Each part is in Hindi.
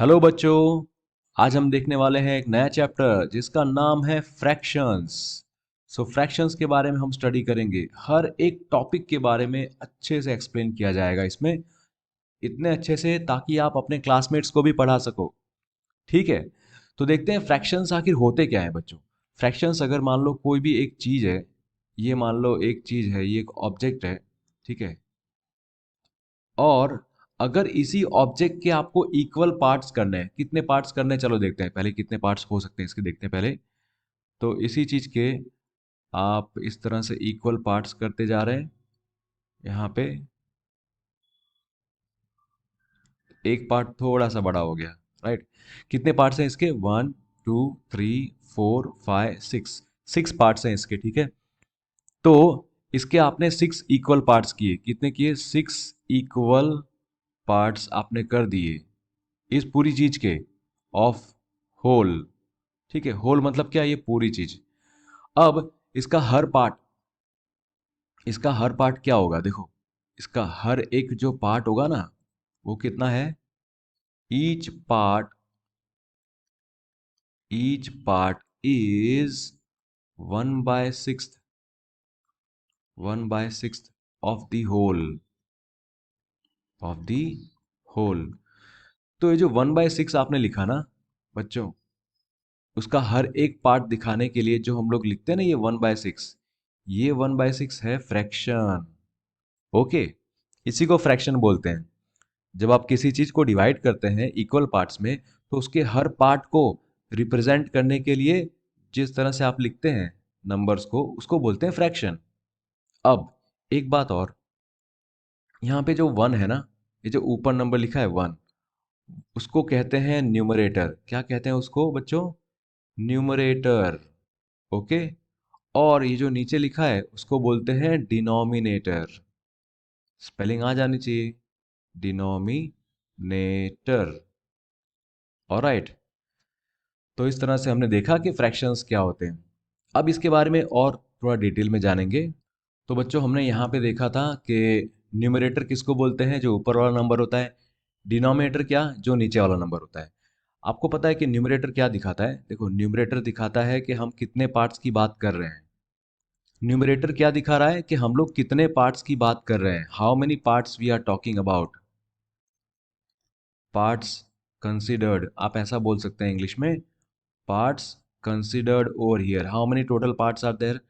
हेलो बच्चों। आज हम देखने वाले हैं एक नया चैप्टर जिसका नाम है फ्रैक्शंस। फ्रैक्शंस के बारे में हम स्टडी करेंगे। हर एक टॉपिक के बारे में अच्छे से एक्सप्लेन किया जाएगा इसमें, इतने अच्छे से ताकि आप अपने क्लासमेट्स को भी पढ़ा सको। ठीक है, तो देखते हैं फ्रैक्शंस आखिर होते क्या है बच्चों। फ्रैक्शंस, अगर मान लो कोई भी एक चीज है, ये मान लो एक चीज है, ये एक ऑब्जेक्ट है, ठीक है। और अगर इसी ऑब्जेक्ट के आपको इक्वल पार्ट्स करने हैं, कितने पार्ट्स करने हैं चलो देखते हैं पहले, कितने पार्ट्स हो सकते हैं इसके देखते हैं पहले। तो इसी चीज के आप इस तरह से इक्वल पार्ट्स करते जा रहे हैं। यहाँ पे एक पार्ट थोड़ा सा बड़ा हो गया, राइट। कितने पार्ट्स हैं इसके? 1 2 3 4 5 6, 6 पार्ट्स हैं इसके, ठीक है। तो इसके आपने 6 इक्वल पार्ट्स किए, कितने किए? 6 इक्वल पार्ट्स आपने कर दिए इस पूरी चीज के, ऑफ होल। ठीक है, होल मतलब क्या? ये पूरी चीज। अब इसका हर पार्ट क्या होगा? देखो, इसका हर एक जो पार्ट होगा ना, वो कितना है? Each part is 1/6 of the whole. तो ये जो 1/6 आपने लिखा ना बच्चों, उसका हर एक पार्ट दिखाने के लिए जो हम लोग लिखते हैं ना, ये 1/6 है फ्रैक्शन। ओके, इसी को फ्रैक्शन बोलते हैं। जब आप किसी चीज को डिवाइड करते हैं इक्वल पार्ट्स में, तो उसके हर पार्ट को रिप्रेजेंट करने के लिए जिस तरह से आप लिखते हैं नंबर्स को, उसको बोलते हैं फ्रैक्शन। अब एक बात और, यहाँ पे जो वन है ना, ये जो ऊपर नंबर लिखा है वन, उसको कहते हैं न्यूमरेटर। क्या कहते हैं उसको बच्चों? न्यूमरेटर। ओके। और ये जो नीचे लिखा है उसको बोलते हैं डिनोमिनेटर। स्पेलिंग आ जानी चाहिए, डिनोमिनेटर। ऑलराइट। तो इस तरह से हमने देखा कि फ्रैक्शंस क्या होते हैं। अब इसके बारे में और थोड़ा डिटेल में जानेंगे। तो बच्चों, हमने यहाँ पे देखा था कि न्यूमरेटर किसको बोलते हैं? जो ऊपर वाला नंबर होता है। डिनोमिनेटर क्या? जो नीचे वाला नंबर होता है। आपको पता है कि न्यूमरेटर क्या दिखाता है? देखो, न्यूमरेटर दिखाता है कि हम कितने पार्ट्स की बात कर रहे हैं। न्यूमरेटर क्या दिखा रहा है? कि हम लोग कितने पार्ट्स की बात कर रहे हैं, how many parts we are talking about. Parts considered, आप ऐसा बोल सकते हैं इंग्लिश में, parts considered over here, how many total parts are there.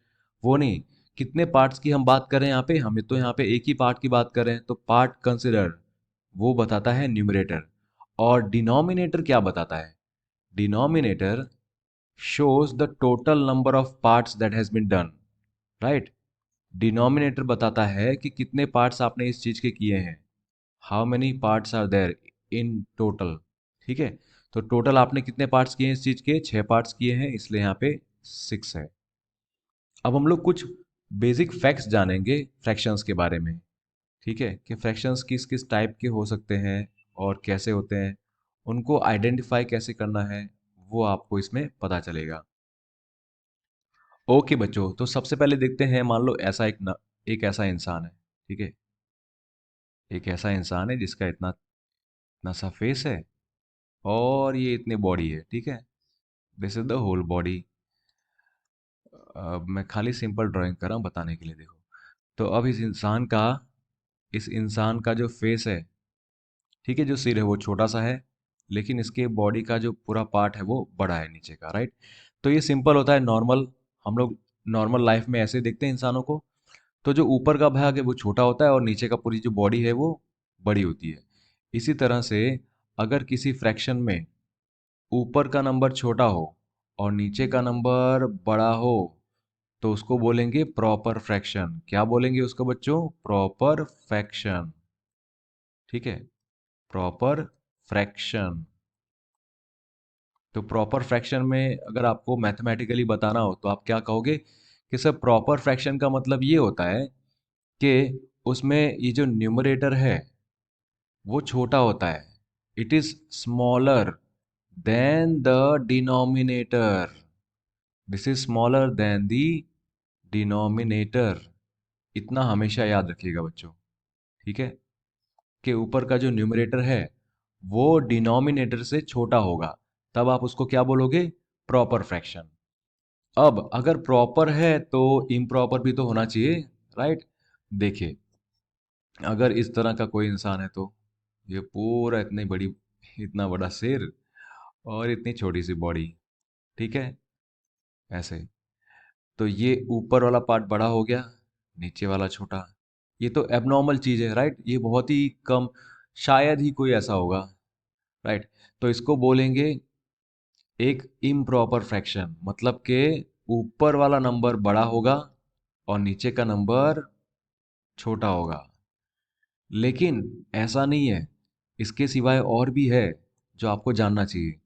वो नहीं, कितने पार्ट्स की हम बात कर रहे हैं यहाँ पे, हमें तो यहाँ पे एक ही पार्ट की बात कर रहे हैं, तो पार्ट कंसिडर्ड वो बताता है न्यूमरेटर। और डिनोमिनेटर क्या बताता है? Denominator shows the total number of parts that has been done, right। Denominator बताता है कि कितने पार्ट्स आपने इस चीज के किए हैं, how many parts are there in total. ठीक है, तो टोटल आपने कितने पार्ट्स किए हैं इस चीज के? 6 पार्ट्स किए हैं, इसलिए यहाँ पे 6 है। अब हम लोग कुछ बेसिक फैक्ट्स जानेंगे फ्रैक्शंस के बारे में। ठीक है, कि फ्रैक्शंस किस किस टाइप के हो सकते हैं और कैसे होते हैं, उनको आइडेंटिफाई कैसे करना है, वो आपको इसमें पता चलेगा। ओके बच्चों, तो सबसे पहले देखते हैं, मान लो ऐसा एक ऐसा इंसान है। ठीक है, एक ऐसा इंसान है जिसका इतना इतना सा फेस है और ये इतनी बॉडी है। ठीक है, this is the whole body. अब मैं खाली सिंपल ड्राइंग कर रहा हूँ बताने के लिए, देखो। तो अब इस इंसान का जो फेस है, ठीक है, जो सिर है वो छोटा सा है, लेकिन इसके बॉडी का जो पूरा पार्ट है वो बड़ा है नीचे का, राइट। तो ये सिंपल होता है, नॉर्मल। हम लोग नॉर्मल लाइफ में ऐसे देखते हैं इंसानों को। तो जो ऊपर का भाग है वो छोटा होता है और नीचे का पूरी जो बॉडी है वो बड़ी होती है। इसी तरह से अगर किसी फ्रैक्शन में ऊपर का नंबर छोटा हो और नीचे का नंबर बड़ा हो, तो उसको बोलेंगे प्रॉपर फ्रैक्शन। क्या बोलेंगे उसको बच्चों? Proper fraction. ठीक है, प्रॉपर फ्रैक्शन। तो प्रॉपर फ्रैक्शन में अगर आपको मैथमेटिकली बताना हो तो आप क्या कहोगे? कि सर, प्रॉपर फ्रैक्शन का मतलब ये होता है कि उसमें ये जो न्यूमरेटर है वो छोटा होता है। It is smaller than the denominator. This is smaller than the denominator. इतना हमेशा याद रखिएगा बच्चों। ठीक है, कि ऊपर का जो न्यूमरेटर है वो डिनोमिनेटर से छोटा होगा, तब आप उसको क्या बोलोगे? Proper fraction. अब अगर प्रॉपर है तो इम्प्रॉपर भी तो होना चाहिए, राइट? देखिए, अगर इस तरह का कोई इंसान है तो ये पूरा इतना बड़ा सिर और इतनी छोटी सी बॉडी, ठीक है, ऐसे, तो ये ऊपर वाला पार्ट बड़ा हो गया, नीचे वाला छोटा। ये तो एबनॉर्मल चीज है, राइट? ये बहुत ही कम, शायद ही कोई ऐसा होगा, राइट? तो इसको बोलेंगे एक इम्प्रॉपर फ्रैक्शन, मतलब के ऊपर वाला नंबर बड़ा होगा और नीचे का नंबर छोटा होगा। लेकिन ऐसा नहीं है, इसके सिवाय और भी है जो आपको जानना चाहिए।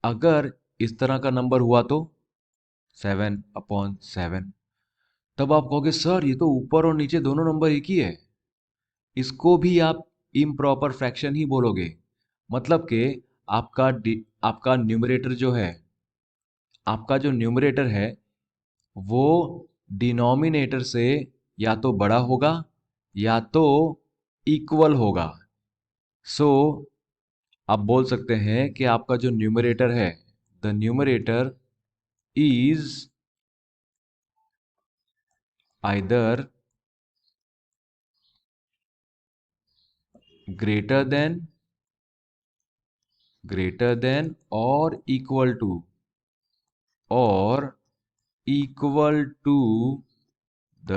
अगर इस तरह का नंबर हुआ तो 7/7, तब आप कहोगे सर ये तो ऊपर और नीचे दोनों नंबर एक ही है, इसको भी आप इम्प्रॉपर फ्रैक्शन ही बोलोगे। मतलब कि आपका न्यूमरेटर जो है, आपका जो न्यूमरेटर है वो डिनोमिनेटर से या तो बड़ा होगा या तो इक्वल होगा। सो आप बोल सकते हैं कि आपका जो न्यूमरेटर है, the numerator is either greater than और और इक्वल टू द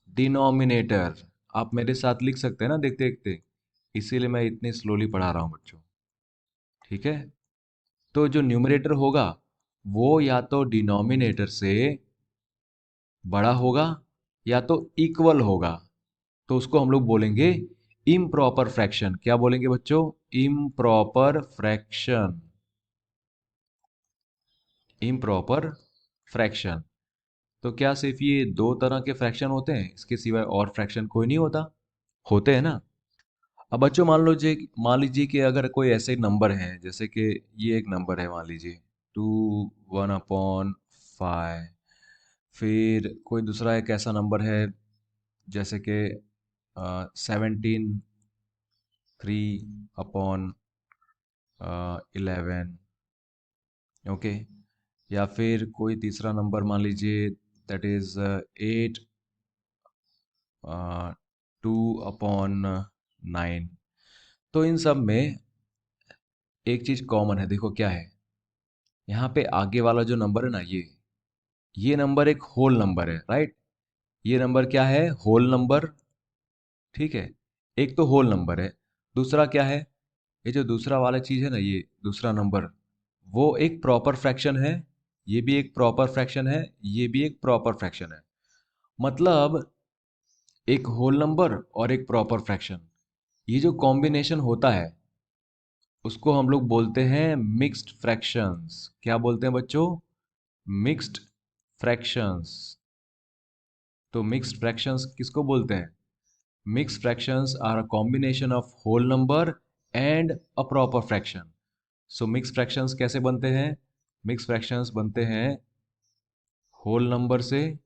डिनोमिनेटर। आप मेरे साथ लिख सकते हैं ना देखते देखते, इसीलिए मैं इतनी स्लोली पढ़ा रहा हूं बच्चों, ठीक है? तो जो न्यूमरेटर होगा वो या तो डिनोमिनेटर से बड़ा होगा या तो इक्वल होगा, तो उसको हम लोग बोलेंगे इम्प्रॉपर फ्रैक्शन। क्या बोलेंगे बच्चों? Improper fraction. Improper fraction. तो क्या सिर्फ ये दो तरह के फ्रैक्शन होते हैं, इसके सिवाय और फ्रैक्शन कोई नहीं होता? होते हैं ना। अब बच्चों मान लीजिए कि अगर कोई ऐसे नंबर है, जैसे कि ये एक नंबर है, मान लीजिए 2 1/5। फिर कोई दूसरा एक ऐसा नंबर है जैसे कि 17 3/11। ओके। या फिर कोई तीसरा नंबर मान लीजिए, दैट इज 8 2/9। तो इन सब में एक चीज कॉमन है, देखो क्या है। यहाँ पे आगे वाला जो नंबर है ना, ये नंबर एक होल नंबर है, राइट? ये नंबर क्या है? होल नंबर, ठीक है। एक तो होल नंबर है, दूसरा क्या है? ये जो दूसरा वाला चीज है ना, ये दूसरा नंबर, वो एक प्रॉपर फ्रैक्शन है। ये भी एक प्रॉपर फ्रैक्शन है, ये भी एक प्रॉपर फ्रैक्शन है। मतलब एक होल नंबर और एक प्रॉपर फ्रैक्शन, ये जो कॉम्बिनेशन होता है उसको हम लोग बोलते हैं मिक्स्ड फ्रैक्शंस। क्या बोलते हैं बच्चों? Mixed fractions. तो मिक्स्ड फ्रैक्शंस किसको बोलते हैं? Mixed fractions are a combination of whole number and a proper fraction. So mixed fractions कैसे बनते हैं? मिक्स्ड फ्रैक्शंस बनते हैं होल नंबर से,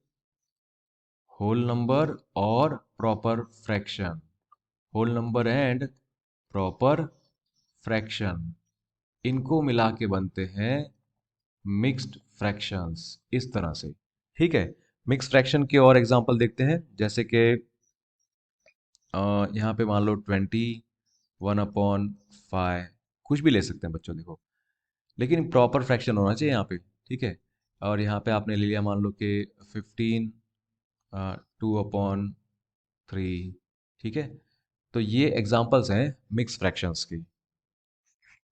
होल नंबर और proper fraction, whole number and proper fraction, इनको मिला के बनते हैं मिक्स्ड फ्रैक्शंस, इस तरह से। ठीक है। मिक्स्ड फ्रैक्शन के और एग्जांपल देखते हैं, जैसे कि यहाँ पे मान लो 21/5, कुछ भी ले सकते हैं बच्चों, देखो, लेकिन प्रॉपर फ्रैक्शन होना चाहिए यहाँ पे, ठीक है। और यहाँ पे आपने ले लिया मान लो कि 15/2/3, ठीक है। तो ये एग्जांपल्स हैं मिक्स फ्रैक्शंस की।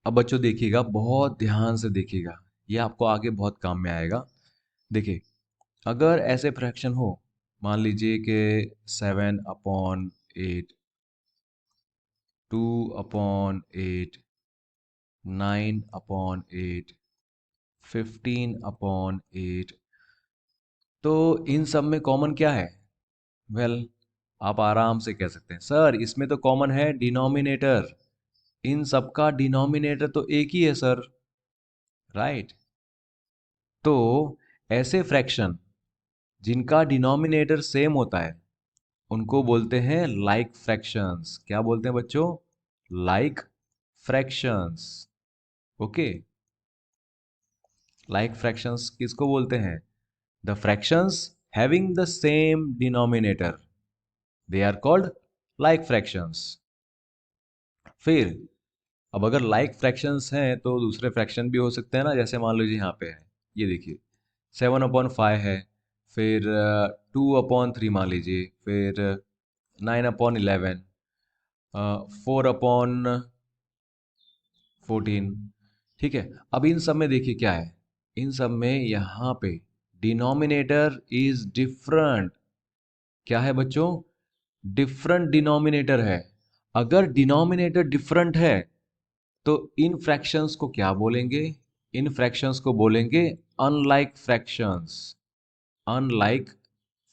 अब बच्चों देखिएगा, बहुत ध्यान से देखिएगा, ये आपको आगे बहुत काम में आएगा। देखिए, अगर ऐसे फ्रैक्शन हो, मान लीजिए कि 7/8, 2/8, 9/8, 15/8, तो इन सब में कॉमन क्या है? वेल, आप आराम से कह सकते हैं सर इसमें तो कॉमन है डिनोमिनेटर, इन सब का डिनोमिनेटर तो एक ही है सर, राइट? तो ऐसे फ्रैक्शन जिनका डिनोमिनेटर सेम होता है उनको बोलते हैं लाइक फ्रैक्शंस। क्या बोलते हैं बच्चों? Like fractions. Okay, like fractions किसको बोलते हैं? The fractions having the same denominator, they are called like fractions. फिर अब अगर लाइक फ्रैक्शंस हैं तो दूसरे फ्रैक्शन भी हो सकते हैं ना, जैसे मान लीजिए यहाँ पे है, ये देखिए 7/5 है, फिर 2/3 मान लीजिए, फिर 9/11, 4/14। ठीक है, अब इन सब में देखिए क्या है, इन सब में यहाँ पे डिनोमिनेटर इज डिफरेंट। क्या है बच्चों? डिफरेंट डिनोमिनेटर है। अगर डिनोमिनेटर डिफरेंट है तो इन फ्रैक्शंस को क्या बोलेंगे? इन फ्रैक्शंस को बोलेंगे unlike fractions. Unlike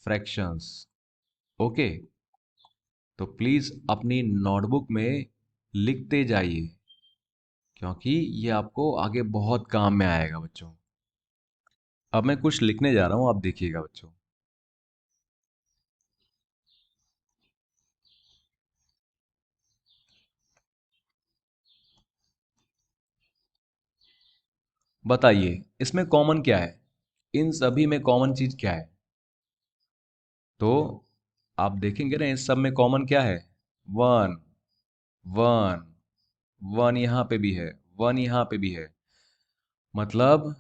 fractions. Okay, तो प्लीज अपनी नोटबुक में लिखते जाइए, क्योंकि ये आपको आगे बहुत काम में आएगा बच्चों। अब मैं कुछ लिखने जा रहा हूं, आप देखिएगा बच्चों। बताइए इसमें कॉमन क्या है? इन सभी में कॉमन चीज क्या है? तो आप देखेंगे ना, इस सब में कॉमन क्या है? वन। वन। वन यहाँ पे भी है, वन यहाँ पे भी है। मतलब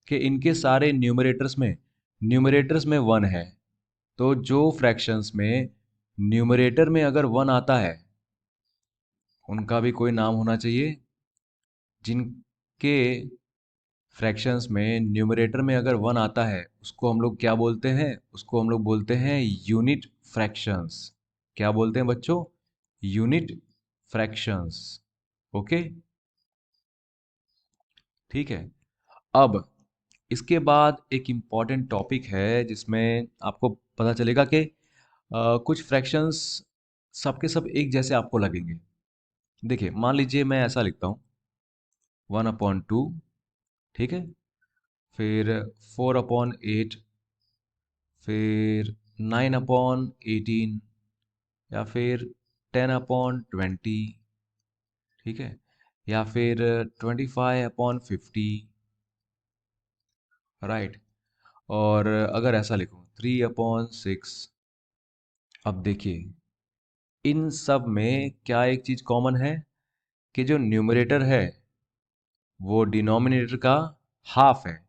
कि इनके सारे न्यूमरेटर्स में वन है। तो जो फ्रैक्शंस में न्यूमरेटर में अगर वन आता है, उनका भी कोई नाम होना चाहिए। जिनके फ्रैक्शंस में न्यूमरेटर में अगर वन आता है, उसको हम लोग क्या बोलते हैं? उसको हम लोग बोलते हैं यूनिट फ्रैक्शंस। क्या बोलते हैं बच्चों? Unit fractions. ओके, ठीक है। अब इसके बाद एक इम्पॉर्टेंट टॉपिक है जिसमें आपको पता चलेगा कि कुछ फ्रैक्शंस सबके सब एक जैसे आपको लगेंगे। देखिए मान लीजिए मैं ऐसा लिखता हूँ, 1/2, ठीक है, फिर 4/8, फिर 9/18, या फिर 10/20, ठीक है, या फिर 25/50, राइट। और अगर ऐसा लिखूं 3/6। अब देखिए इन सब में क्या एक चीज कॉमन है, कि जो न्यूमरेटर है वो डिनोमिनेटर का हाफ है।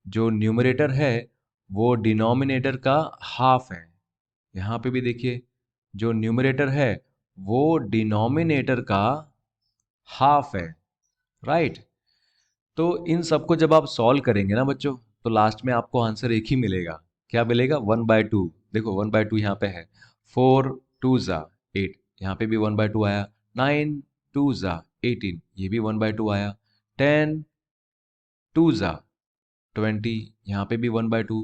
जो न्यूमरेटर है वो डिनोमिनेटर का हाफ है। यहाँ पे भी देखिए, जो न्यूमरेटर है वो डिनोमिनेटर का हाफ है, राइट। तो इन सबको जब आप सॉल्व करेंगे ना बच्चों, तो लास्ट में आपको आंसर एक ही मिलेगा। क्या मिलेगा? 1/2। देखो 1/2 यहाँ पे है, 4 2 8, यहाँ पे भी 1/2 आया, 9 2 18, ये भी 1/2 आया, 10 2 20, यहाँ पे भी 1/2,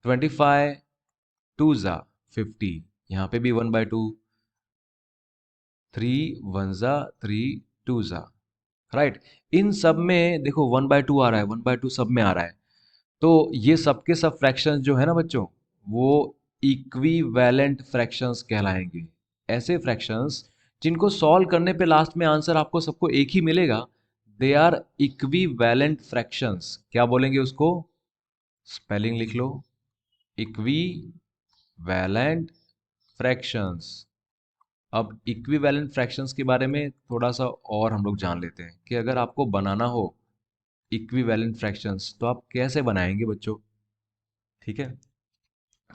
25 2 50, यहाँ पे भी 1/2, 3 1 3 2, राइट। इन सब में देखो 1/2 आ रहा है, 1/2 सब में आ रहा है। तो ये सबके सब फ्रैक्शंस जो है ना बच्चों, वो इक्विवेलेंट फ्रैक्शंस कहलाएंगे। ऐसे फ्रैक्शंस जिनको सॉल्व करने पे लास्ट में आंसर आपको सबको एक ही मिलेगा, दे आर इक्विवेलेंट फ्रैक्शंस। क्या बोलेंगे उसको? स्पेलिंग लिख लो, इक्विवेलेंट फ्रैक्शंस। अब इक्विवेलेंट फ्रैक्शंस के बारे में थोड़ा सा और हम लोग जान लेते हैं, कि अगर आपको बनाना हो इक्विवेलेंट फ्रैक्शंस तो आप कैसे बनाएंगे बच्चों? ठीक है,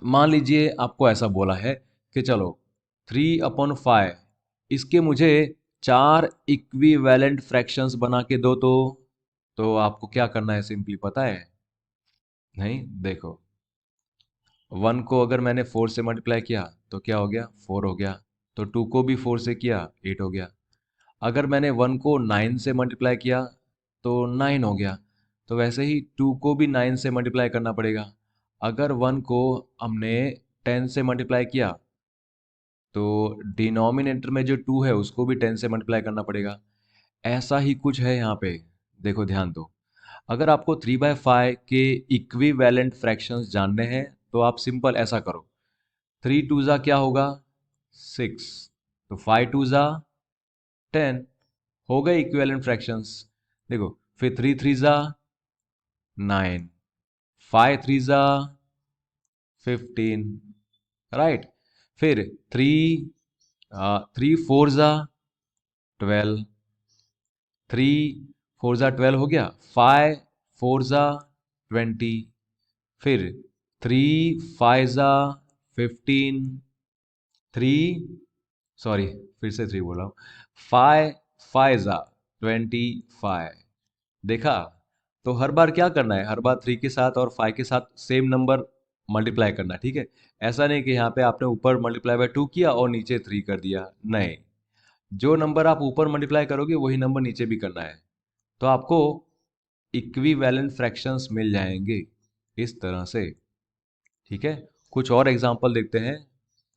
मान लीजिए आपको ऐसा बोला है कि चलो 3/5, इसके मुझे 4 इक्विवेलेंट फ्रैक्शंस बना के दो। तो आपको क्या करना है? सिंपली पता है? नहीं, देखो 1 को अगर मैंने 4 से मल्टीप्लाई किया तो क्या हो गया? 4 हो गया। तो 2 को भी 4 से किया, 8 हो गया। अगर मैंने 1 को 9 से मल्टीप्लाई किया तो 9 हो गया। तो वैसे ही 2 को भी 9 से मल्टीप्लाई करना पड़ेगा। अगर 1 को हमने 10 से मल्टीप्लाई किया तो डिनोमिनेटर में जो 2 है उसको भी 10 से मल्टीप्लाई करना पड़ेगा। ऐसा ही कुछ है यहाँ पे। देखो ध्यान दो, अगर आपको 3/5 के इक्विवेलेंट फ्रैक्शंस जानने हैं तो आप सिंपल ऐसा करो, 3 2 क्या होगा? 6, तो 5 2 10, हो गए इक्विवेलेंट फ्रैक्शंस। देखो, फिर 3 3 जा 9, 5 3 जा 15, राइट। फिर 3 4 जा 12, 3 4 जा 12 हो गया, 5 4 जा 20, फिर 3 5 जा 15, 3 सॉरी फिर से 3 बोल रहा हूँ, 5 5 जा 25। देखा? तो हर बार क्या करना है, हर बार 3 के साथ और 5 के साथ सेम नंबर मल्टीप्लाई करना है, ठीक है। ऐसा नहीं कि यहाँ पे आपने ऊपर मल्टीप्लाई बाय 2 किया और नीचे 3 कर दिया, नहीं। जो नंबर आप ऊपर मल्टीप्लाई करोगे वही नंबर नीचे भी करना है। तो आपको इक्विवेलेंट फ्रैक्शंस मिल जाएंगे इस तरह से, ठीक है। कुछ और एग्जांपल देखते हैं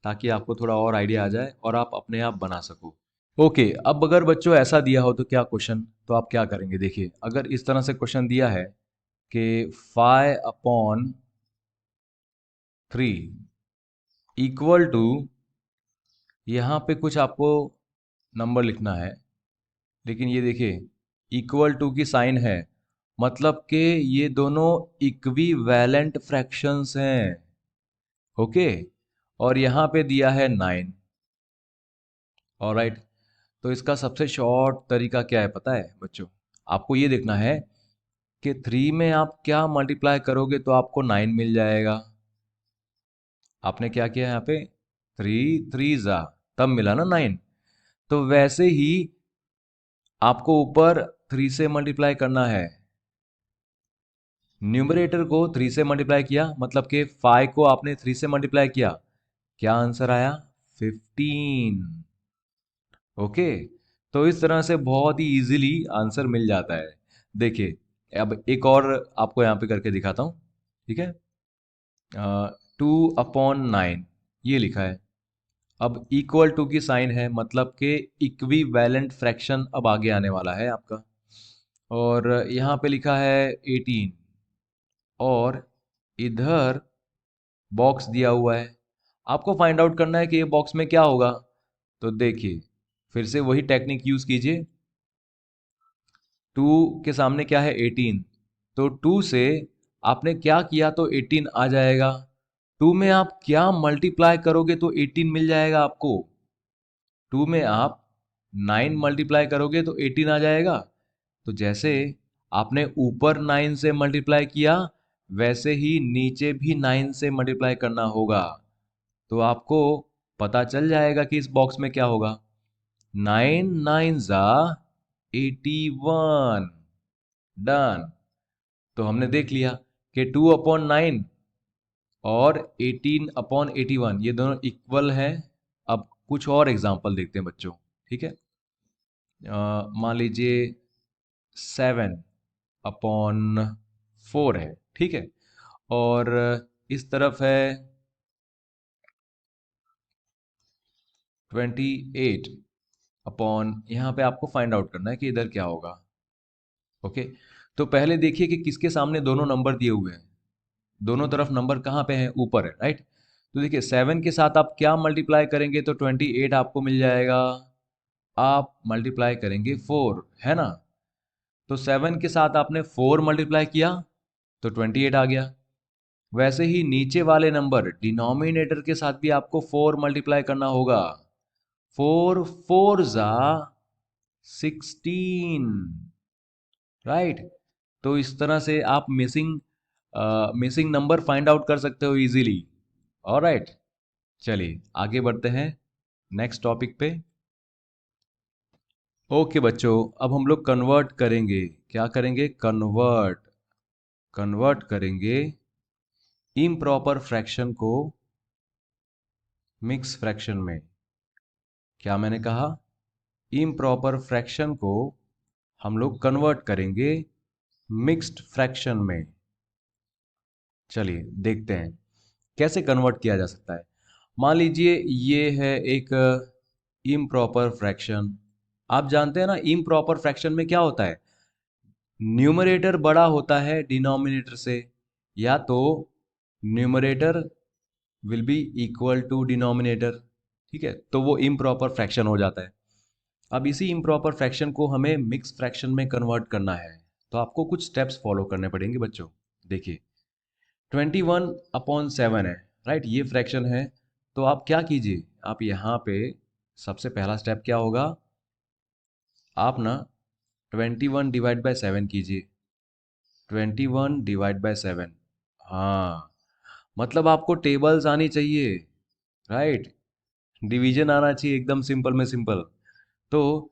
ताकि आपको थोड़ा और आइडिया आ जाए और आप अपने आप बना सको। ओके, अब अगर बच्चों ऐसा दिया हो तो क्या क्वेश्चन, तो आप क्या करेंगे, देखिए अगर इस तरह से क्वेश्चन दिया है कि 5/3 इक्वल टू, यहाँ पे कुछ आपको नंबर लिखना है, लेकिन ये देखिए इक्वल टू की साइन है, मतलब कि ये दोनों इक्विवेलेंट फ्रैक्शंस हैं। ओके, और यहाँ पे दिया है 9। ऑलराइट, तो इसका सबसे शॉर्ट तरीका क्या है पता है बच्चों? आपको ये देखना है कि 3 में आप क्या मल्टीप्लाई करोगे तो आपको 9 मिल जाएगा। आपने क्या किया यहाँ पे, 3 3 जा, तब मिला ना 9। तो वैसे ही आपको ऊपर 3 से मल्टीप्लाई करना है। न्यूमरेटर को 3 से मल्टीप्लाई किया, मतलब कि 5 को आपने 3 से मल्टीप्लाई किया, क्या आंसर आया, 15। ओके, तो इस तरह से बहुत ही इजीली आंसर मिल जाता है। देखिए, अब एक और आपको यहाँ पे करके दिखाता हूँ, ठीक है। 2/9 ये लिखा है, अब इक्वल टू की साइन है, मतलब कि इक्विवेलेंट फ्रैक्शन अब आगे आने वाला है आपका। और यहाँ पे लिखा है 18, और इधर बॉक्स दिया हुआ है। आपको फाइंड आउट करना है कि ये बॉक्स में क्या होगा। तो देखिए, फिर से वही टेक्निक यूज कीजिए। 2 के सामने क्या है, 18, तो 2 से आपने क्या किया तो 18 आ जाएगा। 2 में आप क्या मल्टीप्लाई करोगे तो 18 मिल जाएगा आपको। 2 में आप 9 मल्टीप्लाई करोगे तो 18 आ जाएगा। तो जैसे आपने ऊपर 9 से मल्टीप्लाई किया, वैसे ही नीचे भी 9 से मल्टीप्लाई करना होगा। तो आपको पता चल जाएगा कि इस बॉक्स में क्या होगा। 9 9 जा 81, डन। तो हमने देख लिया कि 2/9 और 18/81 ये दोनों इक्वल हैं। अब कुछ और एग्जांपल देखते हैं बच्चों, ठीक है। मान लीजिए 7/4 है, ठीक है। और इस तरफ है 28 यहाँ पे आपको फाइंड आउट करना है कि इधर क्या होगा। ओके, तो पहले देखिए कि किसके सामने दोनों नंबर दिए हुए हैं। दोनों तरफ नंबर कहाँ पे हैं, ऊपर है, राइट। तो देखिए 7 के साथ आप क्या मल्टीप्लाई करेंगे तो 28 आपको मिल जाएगा। आप मल्टीप्लाई करेंगे 4, है ना। तो 7 के साथ आपने 4 मल्टीप्लाई किया तो 28 आ गया। वैसे ही नीचे वाले नंबर डिनोमिनेटर के साथ भी आपको 4 मल्टीप्लाई करना होगा। 4 4 जा 16, राइट। तो इस तरह से आप मिसिंग नंबर फाइंड आउट कर सकते हो इजीली। ऑलराइट, चलिए आगे बढ़ते हैं नेक्स्ट टॉपिक पे। ओके बच्चों, अब हम लोग कन्वर्ट करेंगे, क्या करेंगे, कन्वर्ट करेंगे इम्प्रॉपर फ्रैक्शन को मिक्स फ्रैक्शन में। क्या मैंने कहा, इम्प्रॉपर फ्रैक्शन को हम लोग कन्वर्ट करेंगे मिक्स्ड फ्रैक्शन में। चलिए देखते हैं कैसे कन्वर्ट किया जा सकता है। मान लीजिए ये है एक इम्प्रॉपर फ्रैक्शन। आप जानते हैं ना इम्प्रॉपर फ्रैक्शन में क्या होता है, न्यूमरेटर बड़ा होता है डिनोमिनेटर से, या तो numerator will be equal to denominator, ठीक है, तो वो इम्प्रॉपर फ्रैक्शन हो जाता है। अब इसी इम्प्रॉपर फ्रैक्शन को हमें मिक्स फ्रैक्शन में कन्वर्ट करना है, तो आपको कुछ स्टेप्स फॉलो करने पड़ेंगे बच्चों। देखिए 21/7 है, राइट, ये फ्रैक्शन है। तो आप क्या कीजिए, आप यहाँ पे सबसे पहला स्टेप क्या होगा, आप ना 21/7 कीजिए। 21/7, हाँ, मतलब आपको टेबल्स आनी चाहिए, राइट, डिवीजन आना चाहिए एकदम सिंपल में सिंपल। तो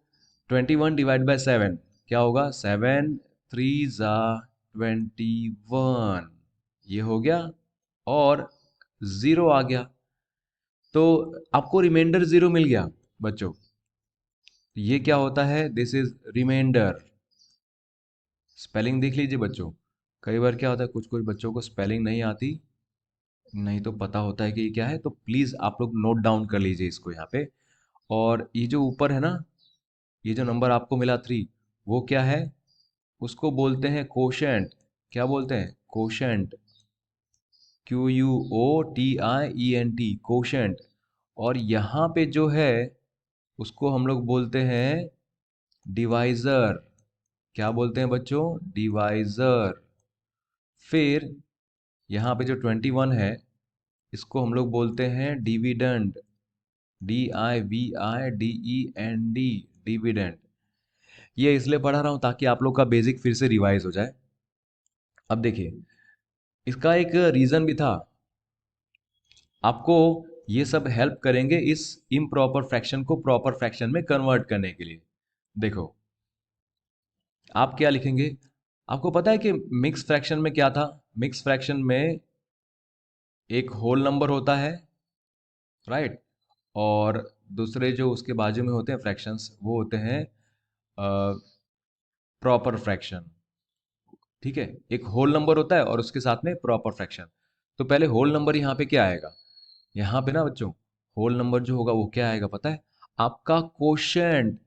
21/7 क्या होगा, 7 3 ज़ा 21, ये हो गया, और ज़ीरो आ गया, तो आपको रिमाइंडर ज़ीरो मिल गया बच्चों। ये क्या होता है, दिस इज रिमाइंडर। स्पेलिंग देख लीजिए बच्चों, कई बार क्या होता है, कुछ कुछ बच्चों को स्पेलिंग नहीं आती, नहीं तो पता होता है कि ये क्या है, तो प्लीज़ आप लोग नोट डाउन कर लीजिए इसको यहाँ पे। और ये जो ऊपर है ना, ये जो नंबर आपको मिला 3, वो क्या है, उसको बोलते हैं कोशेंट। क्या बोलते हैं, कोशेंट, QUOTIENT, कोशेंट। और यहाँ पे जो है उसको हम लोग बोलते हैं डिवाइज़र। क्या बोलते हैं बच्चों, डिवाइज़र। फिर यहाँ पे जो 21 है, इसको हम लोग बोलते हैं डिविडेंड, DIVIDEND, डिविडेंड। ये इसलिए पढ़ा रहा हूँ ताकि आप लोग का बेसिक फिर से रिवाइज हो जाए। अब देखिए, इसका एक रीज़न भी था, आपको ये सब हेल्प करेंगे इस इम्प्रॉपर फ्रैक्शन को प्रॉपर फ्रैक्शन में कन्वर्ट करने के लिए। देखो, आप क्या लिखेंगे, आपको पता है कि मिक्स फ्रैक्शन में क्या था, मिक्स फ्रैक्शन में एक होल नंबर होता है, राइट, और दूसरे जो उसके बाजू में होते हैं फ्रैक्शंस, वो होते हैं प्रॉपर फ्रैक्शन। ठीक है, एक होल नंबर होता है और उसके साथ में प्रॉपर फ्रैक्शन। तो पहले होल नंबर यहाँ पे क्या आएगा, यहाँ पे ना बच्चों, होल नंबर जो होगा वो क्या आएगा पता है, आपका कोशेंट।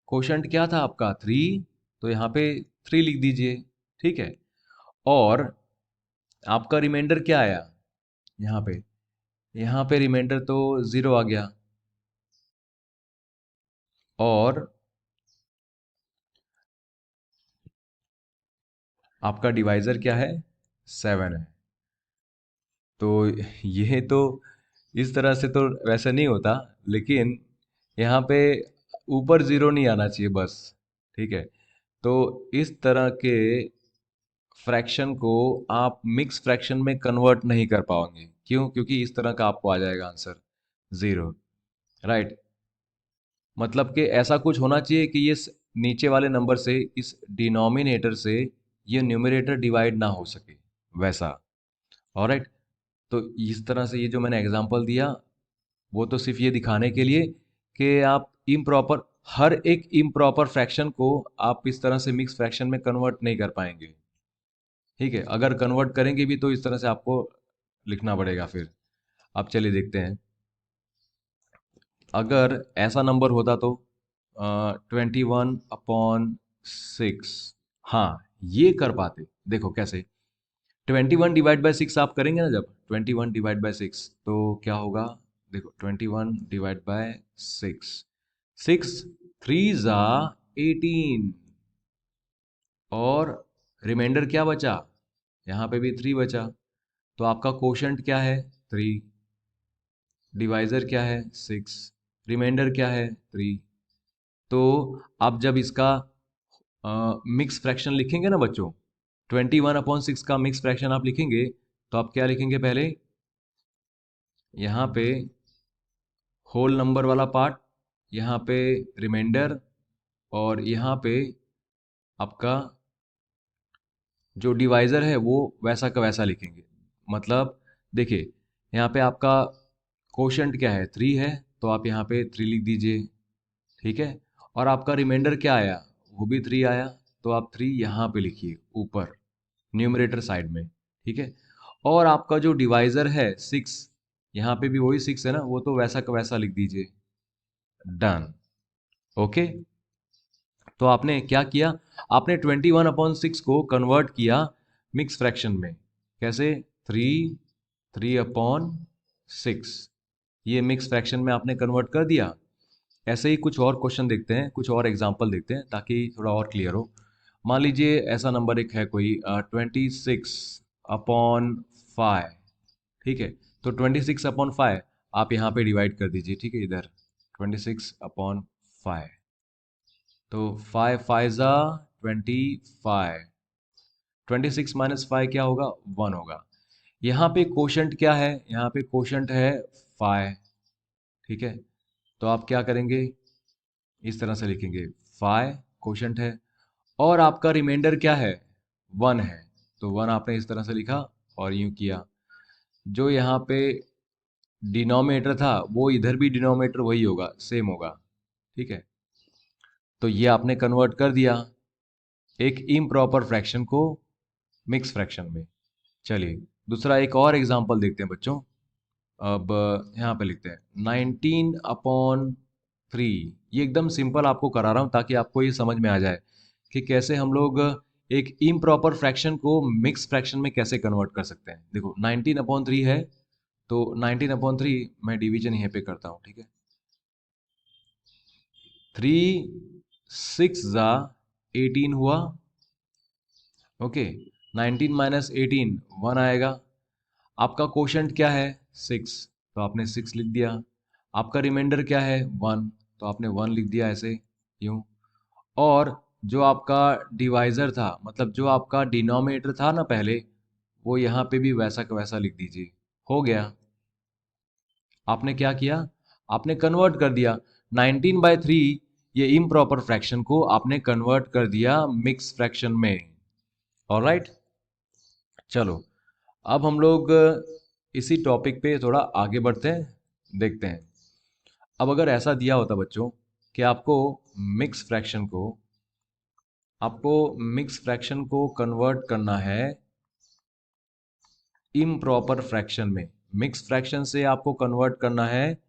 कोशेंट क्या था आपका, 3, तो यहाँ पे 3 लिख दीजिए, ठीक है। और आपका रिमाइंडर क्या आया, यहाँ पे, यहाँ पे रिमाइंडर तो 0 आ गया, और आपका डिवाइजर क्या है, 7 है। तो ये तो इस तरह से तो वैसे नहीं होता, लेकिन यहाँ पे ऊपर 0 नहीं आना चाहिए बस, ठीक है। तो इस तरह के फ्रैक्शन को आप मिक्स फ्रैक्शन में कन्वर्ट नहीं कर पाओगे, क्यों, क्योंकि इस तरह का आपको आ जाएगा आंसर 0, राइट। मतलब कि ऐसा कुछ होना चाहिए कि ये नीचे वाले नंबर से, इस डिनोमिनेटर से ये न्यूमरेटर डिवाइड ना हो सके, वैसा, ऑलराइट। तो इस तरह से ये जो मैंने एग्जांपल दिया, वो तो सिर्फ ये दिखाने के लिए कि आप इम्प्रॉपर, हर एक इम्प्रॉपर फ्रैक्शन को आप इस तरह से मिक्स फ्रैक्शन में कन्वर्ट नहीं कर पाएंगे, ठीक है। अगर कन्वर्ट करेंगे भी तो इस तरह से आपको लिखना पड़ेगा फिर। अब चलिए देखते हैं, अगर ऐसा नंबर होता तो 21/6, हाँ, ये कर पाते। देखो कैसे, 21/6 आप करेंगे ना, जब 21/6 तो क्या होगा, देखो 21/6, 6 3 ज़ा 18, और रिमाइंडर क्या बचा, यहाँ पे भी 3 बचा, तो आपका कोशेंट क्या है, 3, डिवाइजर क्या है, 6, रिमाइंडर क्या है, 3। तो आप जब इसका मिक्स फ्रैक्शन लिखेंगे ना बच्चों, 21/6 का मिक्स फ्रैक्शन आप लिखेंगे, तो आप क्या लिखेंगे, पहले यहाँ पे होल नंबर वाला पार्ट, यहाँ पे रिमाइंडर, और यहाँ पे आपका जो डिवाइज़र है वो वैसा का वैसा लिखेंगे। मतलब देखिए, यहाँ पे आपका कोशेंट क्या है, 3 है, तो आप यहाँ पे 3 लिख दीजिए, ठीक है। और आपका रिमाइंडर क्या आया, वो भी 3 आया, तो आप 3 यहाँ पे लिखिए ऊपर न्यूमरेटर साइड में, ठीक है। और आपका जो डिवाइज़र है 6, यहाँ पे भी वही 6 है ना, वो तो वैसा का वैसा लिख दीजिए, डन, ओके। तो आपने क्या किया, आपने 21/6 को कन्वर्ट किया मिक्स फ्रैक्शन में, कैसे, 3 3/6, ये मिक्स फ्रैक्शन में आपने कन्वर्ट कर दिया। ऐसे ही कुछ और क्वेश्चन देखते हैं, कुछ और एग्जाम्पल देखते हैं ताकि थोड़ा और क्लियर हो। मान लीजिए ऐसा नंबर एक है कोई 26/5, ठीक है। तो 26/5 आप यहाँ पे डिवाइड कर दीजिए, ठीक है, इधर 26/5। तो 5 5 जा 25, 26 - 5 क्या होगा, 1 होगा। यहाँ पे कोशंट क्या है, यहाँ पे कोशंट है 5, ठीक है। तो आप क्या करेंगे, इस तरह से लिखेंगे 5 कोशंट है, और आपका रिमाइंडर क्या है, 1 है। तो 1 आपने इस तरह से लिखा और यूं किया। जो यहाँ पे डिनोमिनेटर था वो इधर भी डिनोमिनेटर वही होगा, सेम होगा, ठीक है। तो ये आपने कन्वर्ट कर दिया एक इम्प्रॉपर फ्रैक्शन को मिक्स फ्रैक्शन में। चलिए दूसरा एक और एग्जांपल देखते हैं बच्चों। अब यहाँ पे लिखते हैं 19/3। ये एकदम सिंपल आपको करा रहा हूँ ताकि आपको ये समझ में आ जाए कि कैसे हम लोग एक इम्प्रॉपर फ्रैक्शन को मिक्स फ्रैक्शन में कैसे कन्वर्ट कर सकते हैं। देखो 19/3 है, तो 19/3 मैं डिवीजन यहीं पे करता हूँ, ठीक है। 3 6 ज़ा 18 हुआ, ओके। 19 - 18 1 आएगा। आपका कोशंट क्या है, 6, तो आपने 6 लिख दिया। आपका रिमाइंडर क्या है, 1, तो आपने 1 लिख दिया ऐसे, यूं। और जो आपका डिवाइजर था, मतलब जो आपका डिनोमिनेटर था ना पहले, वो यहाँ पे भी वैसा का वैसा लिख दीजिए। हो गया। आपने क्या किया, आपने कन्वर्ट कर दिया 19/3, ये इम्प्रॉपर फ्रैक्शन को आपने कन्वर्ट कर दिया मिक्स फ्रैक्शन में। ऑलराइट, चलो अब हम लोग इसी टॉपिक पे थोड़ा आगे बढ़ते हैं, देखते हैं। अब अगर ऐसा दिया होता बच्चों कि आपको मिक्स फ्रैक्शन को कन्वर्ट करना है इम्प्रॉपर फ्रैक्शन में, मिक्स फ्रैक्शन से आपको कन्वर्ट करना है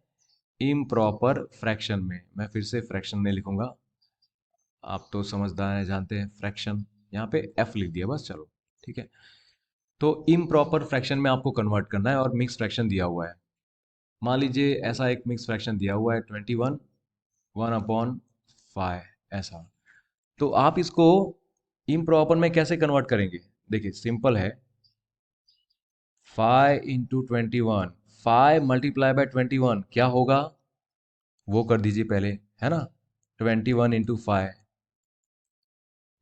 इम्प्रॉपर फ्रैक्शन में। मैं फिर से फ्रैक्शन नहीं लिखूंगा, आप तो समझदार हैं, जानते हैं फ्रैक्शन, यहाँ पे एफ लिख दिया बस, चलो ठीक है। तो इम्प्रॉपर फ्रैक्शन में आपको कन्वर्ट करना है और मिक्स फ्रैक्शन दिया हुआ है। मान लीजिए ऐसा एक मिक्स फ्रैक्शन दिया हुआ है 21 1/5, ऐसा। तो आप इसको इम्प्रॉपर में कैसे कन्वर्ट करेंगे, देखिए सिंपल है। 5 × 21, 5 × क्या होगा, वो कर दीजिए पहले, है ना। 21 × 5,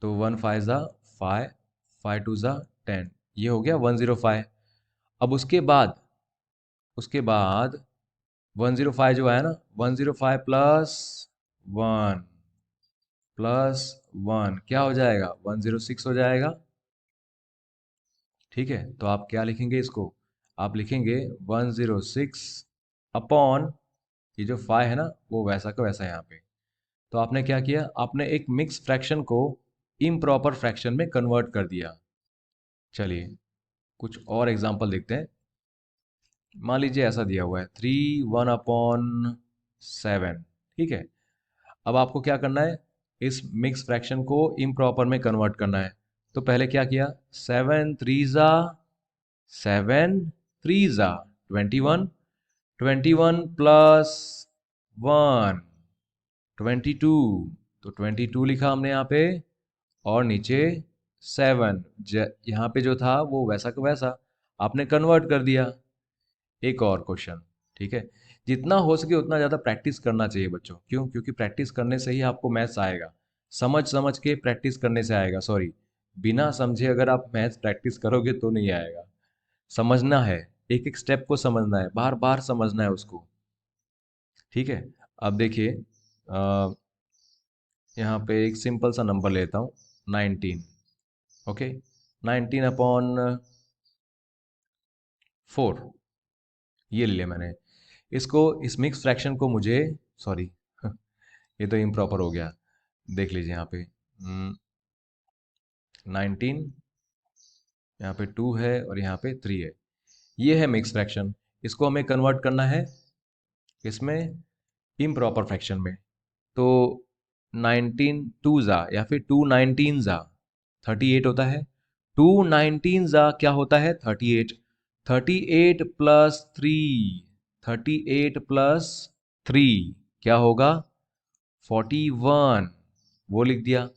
तो 1 5 ज़ा 5, 5 2 ज़ा 10, ये हो गया 105। अब उसके बाद 105 जो आया ना, 105 +1 क्या हो जाएगा, 106 हो जाएगा, ठीक है। तो आप क्या लिखेंगे इसको, आप लिखेंगे 106 अपॉन ये जो 5 है ना, वो वैसा का वैसा यहाँ पे। तो आपने क्या किया, आपने एक मिक्स फ्रैक्शन को इम्प्रॉपर फ्रैक्शन में कन्वर्ट कर दिया। चलिए कुछ और एग्जांपल देखते हैं। मान लीजिए ऐसा दिया हुआ है 3 1/7, ठीक है। अब आपको क्या करना है, इस मिक्स फ्रैक्शन को इम्प्रॉपर में कन्वर्ट करना है। तो पहले क्या किया, 7 3 ज़ा 21 +1 22, तो 22 लिखा हमने यहाँ पे, और नीचे 7, यहाँ पे जो था वो वैसा का वैसा आपने कन्वर्ट कर दिया। एक और क्वेश्चन, ठीक है। जितना हो सके उतना ज़्यादा प्रैक्टिस करना चाहिए बच्चों, क्यों, क्योंकि प्रैक्टिस करने से ही आपको मैथ्स आएगा। समझ समझ के प्रैक्टिस करने से आएगा, सॉरी, बिना समझे अगर आप मैथ्स प्रैक्टिस करोगे तो नहीं आएगा। समझना है, एक एक स्टेप को समझना है, बार बार समझना है उसको, ठीक है। अब देखिए यहाँ पे एक सिंपल सा नंबर लेता हूँ 19, ओके। 19/4 ये ले लिया मैंने। इसको, इस मिक्स फ्रैक्शन को मुझे, सॉरी ये तो इम्प्रॉपर हो गया, देख लीजिए यहाँ पे 19, यहाँ पे 2 है और यहाँ पे 3 है। ये है मिक्स फ्रैक्शन, इसको हमें कन्वर्ट करना है इसमें इम्प्रॉपर फ्रैक्शन में। तो 19 2 ज़ा या फिर 2 19 ज़ा 38 होता है। 2 19 ज़ा क्या होता है, 38। 38 + 3, 38 + 3 क्या होगा, 41 वो लिख दिया,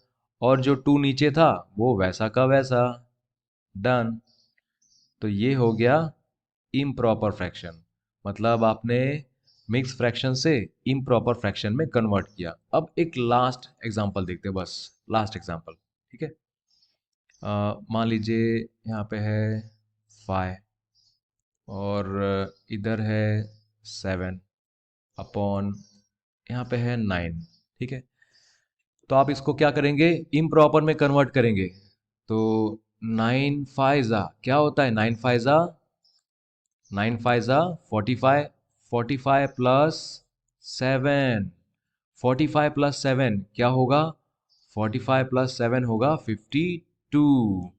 और जो 2 नीचे था वो वैसा का वैसा। डन। तो ये हो गया इम्प्रॉपर फ्रैक्शन, मतलब आपने मिक्स फ्रैक्शन से इम्प्रॉपर फ्रैक्शन में कन्वर्ट किया। अब एक लास्ट एग्जांपल देखते हैं, बस लास्ट एग्जांपल। ठीक है, मान लीजिए यहाँ पे है 5 और इधर है 7 अपॉन, यहाँ पे है 9। ठीक है, तो आप इसको क्या करेंगे, इम्प्रॉपर में कन्वर्ट करेंगे। तो 9 फाइजा क्या होता है, 9 फाइजा 45, 45 प्लस 7, 45 प्लस 7 क्या होगा, 45 प्लस 7 होगा 52।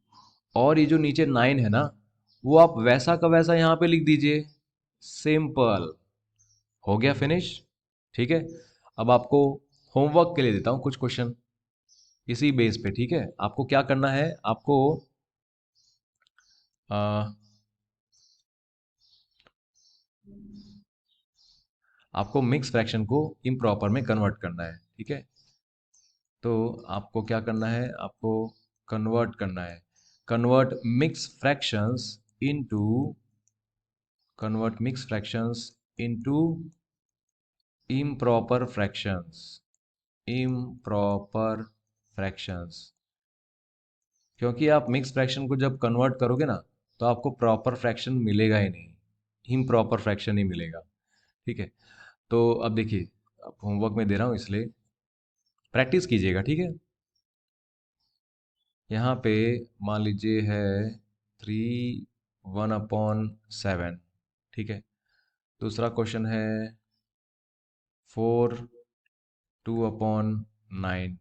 और ये जो नीचे 9 है ना, वो आप वैसा का वैसा यहाँ पे लिख दीजिए। सिंपल, हो गया फिनिश। ठीक है, अब आपको होमवर्क के लिए देता हूँ कुछ क्वेश्चन इसी बेस पे। ठीक है, आपको क्या करना है, आ, आपको मिक्स फ्रैक्शन को इम्प्रॉपर में कन्वर्ट करना है। ठीक है, तो आपको क्या करना है, आपको कन्वर्ट करना है, convert mix fractions into, convert mix fractions into improper fractions, improper fractions. क्योंकि आप मिक्स फ्रैक्शन को जब कन्वर्ट करोगे ना, तो आपको प्रॉपर फ्रैक्शन मिलेगा ही नहीं, इम्प्रॉपर फ्रैक्शन ही मिलेगा। ठीक है, तो अब देखिए, अब होमवर्क में दे रहा हूँ इसलिए प्रैक्टिस कीजिएगा। ठीक है, यहाँ पे मान लीजिए है 3 1/7। ठीक है, दूसरा क्वेश्चन है 4 2/9।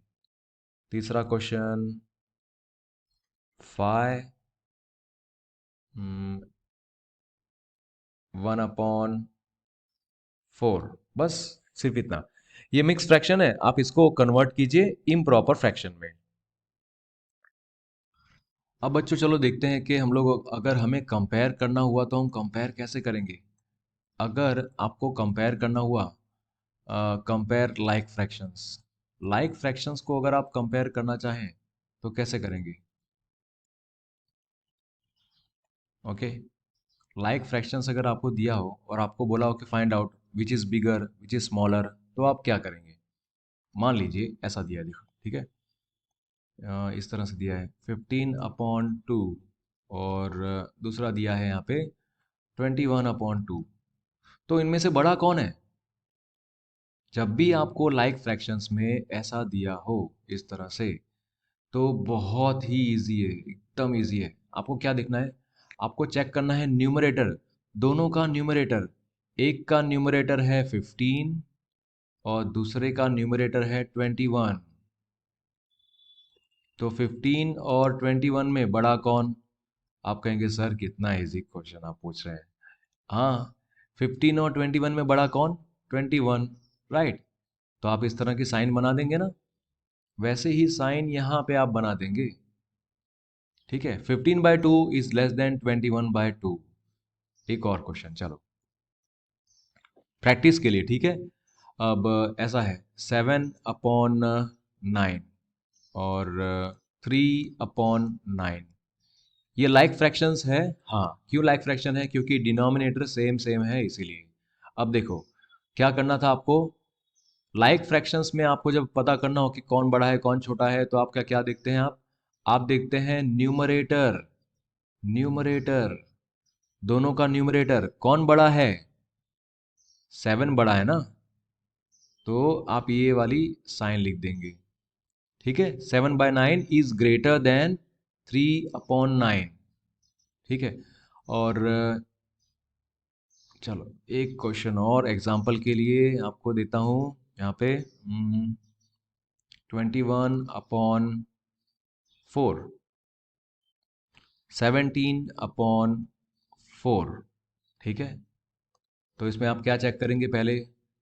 तीसरा क्वेश्चन 5 1/4। बस सिर्फ इतना। ये मिक्स फ्रैक्शन है, आप इसको कन्वर्ट कीजिए इम्प्रॉपर फ्रैक्शन में। अब बच्चों चलो देखते हैं कि हम लोग, अगर हमें कंपेयर करना हुआ तो हम कंपेयर कैसे करेंगे। अगर आपको कंपेयर करना हुआ, compare like fractions, like fractions को अगर आप कंपेयर करना चाहें तो कैसे करेंगे। ओके, लाइक फ्रैक्शंस अगर आपको दिया हो और आपको बोला हो कि find out which is bigger which is smaller, तो आप क्या करेंगे। मान लीजिए ऐसा दिया है, देखो। ठीक है, इस तरह से दिया है 15/2, और दूसरा दिया है यहाँ पे 21/2। तो इनमें से बड़ा कौन है। जब भी आपको लाइक फ्रैक्शंस में ऐसा दिया हो इस तरह से, तो बहुत ही इजी है, एकदम इजी है। आपको क्या देखना है, आपको चेक करना है न्यूमरेटर, दोनों का न्यूमरेटर। एक का न्यूमरेटर है 15 और दूसरे का न्यूमरेटर है 21। तो 15 और 21 में बड़ा कौन। आप कहेंगे सर कितना इजी क्वेश्चन आप पूछ रहे हैं। हाँ, 15 और 21 में बड़ा कौन, 21। राइट, तो आप इस तरह की साइन बना देंगे ना, वैसे ही साइन यहाँ पे आप बना देंगे। ठीक है, 15/2 इज लेस देन 21/2। एक और क्वेश्चन चलो प्रैक्टिस के लिए। ठीक है, अब ऐसा है 7/9 और 3/9। ये लाइक फ्रैक्शंस है। हाँ, क्यों लाइक फ्रैक्शन है, क्योंकि डिनोमिनेटर सेम सेम है इसीलिए। अब देखो क्या करना था आपको, लाइक फ्रैक्शंस में आपको जब पता करना हो कि कौन बड़ा है कौन छोटा है, तो आपका क्या देखते हैं, आप देखते हैं न्यूमरेटर। न्यूमरेटर, दोनों का न्यूमरेटर कौन बड़ा है, 7 बड़ा है ना, तो आप ये वाली साइन लिख देंगे। ठीक है, 7/9 इज ग्रेटर देन 3/9। ठीक है, और चलो एक क्वेश्चन और एग्जाम्पल के लिए आपको देता हूं यहाँ पे। 21/4, 17/4। ठीक है, तो इसमें आप क्या चेक करेंगे, पहले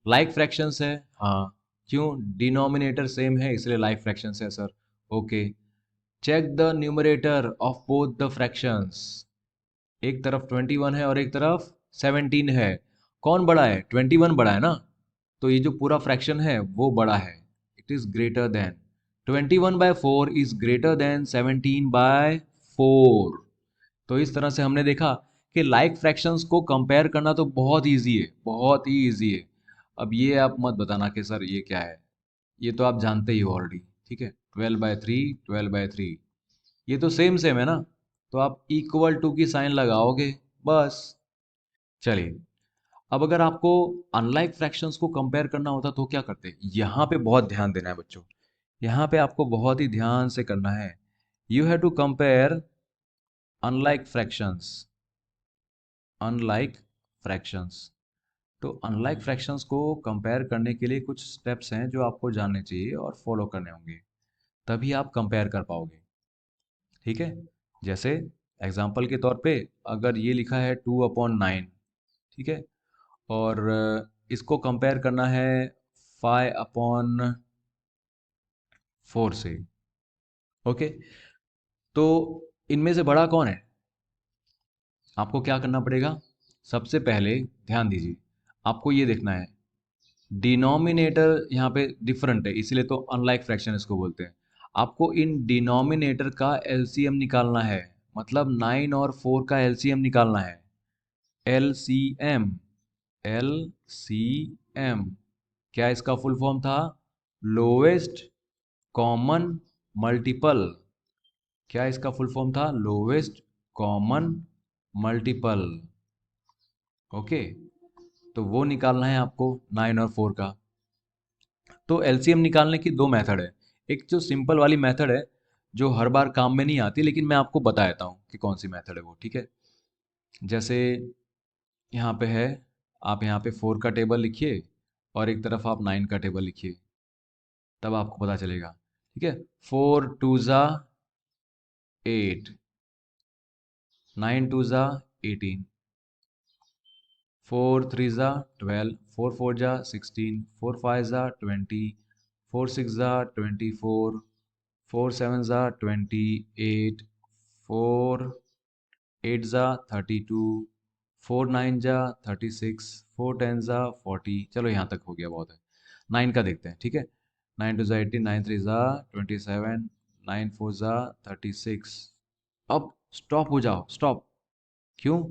लाइक फ्रैक्शंस है। हाँ, क्यों, डिनोमिनेटर सेम है इसलिए लाइक फ्रैक्शंस है sir. Okay, check the numerator of both the fractions. एक तरफ 21 है और एक तरफ 17 है, कौन बड़ा है, 21 बड़ा है ना, तो ये जो पूरा फ्रैक्शन है वो बड़ा है। It is greater than 21/4 is greater than 17/4। तो इस तरह से हमने देखा कि लाइक फ्रैक्शंस को कंपेयर करना तो बहुत ईजी है, बहुत ही ईजी है। अब ये आप मत बताना कि सर ये क्या है, ये तो आप जानते ही हो ऑलरेडी। ठीक है, 12/3 12/3 ये तो सेम सेम है ना, तो आप इक्वल टू की साइन लगाओगे बस। चलिए, अब अगर आपको अनलाइक फ्रैक्शंस को कंपेयर करना होता तो क्या करते? यहाँ पे बहुत ध्यान देना है बच्चों, यहाँ पे आपको बहुत ही ध्यान से करना है। You have to compare unlike fractions, unlike fractions. तो अनलाइक फ्रैक्शंस को कंपेयर करने के लिए कुछ स्टेप्स हैं जो आपको जानने चाहिए और फॉलो करने होंगे, तभी आप कंपेयर कर पाओगे। ठीक है, जैसे एग्जांपल के तौर पे अगर ये लिखा है 2/9, ठीक है, और इसको कंपेयर करना है 5/4 से। ओके, तो इनमें से बड़ा कौन है? आपको क्या करना पड़ेगा? सबसे पहले ध्यान दीजिए, आपको ये देखना है डिनोमिनेटर यहाँ पे डिफरेंट है, इसलिए तो अनलाइक फ्रैक्शन इसको बोलते हैं। आपको इन डिनोमिनेटर का एलसीएम निकालना है, मतलब 9 और 4 का एलसीएम निकालना है। एलसीएम, एलसीएम क्या इसका फुल फॉर्म था? Lowest common multiple. क्या इसका फुल फॉर्म था? Lowest common multiple. ओके, तो वो निकालना है आपको 9 और 4 का। तो एलसीएम निकालने की दो मेथड है। एक जो सिंपल वाली मेथड है जो हर बार काम में नहीं आती, लेकिन मैं आपको बता देता हूँ कि कौन सी मेथड है वो। ठीक है, जैसे यहाँ पे है, आप यहाँ पे 4 का टेबल लिखिए और एक तरफ आप 9 का टेबल लिखिए, तब आपको पता चलेगा। ठीक है, 4 2 ज़ा 8, 9 2 ज़ा 18, 4 3 ज़ा 12, 4 4 ज़ा 16, 4 5 ज़ा 20, 4 6 ज़ा 24, 4 7 ज़ा 28, 4 8 ज़ा 32, 4 9 ज़ा 36, 4 10 ज़ा 40। चलो यहाँ तक हो गया, बहुत है। 9 का देखते हैं। ठीक है, 9 2 ज़ा 18, 9 3 ज़ा 27, 9 4 ज़ा 36। अब स्टॉप हो जाओ, स्टॉप। क्यों?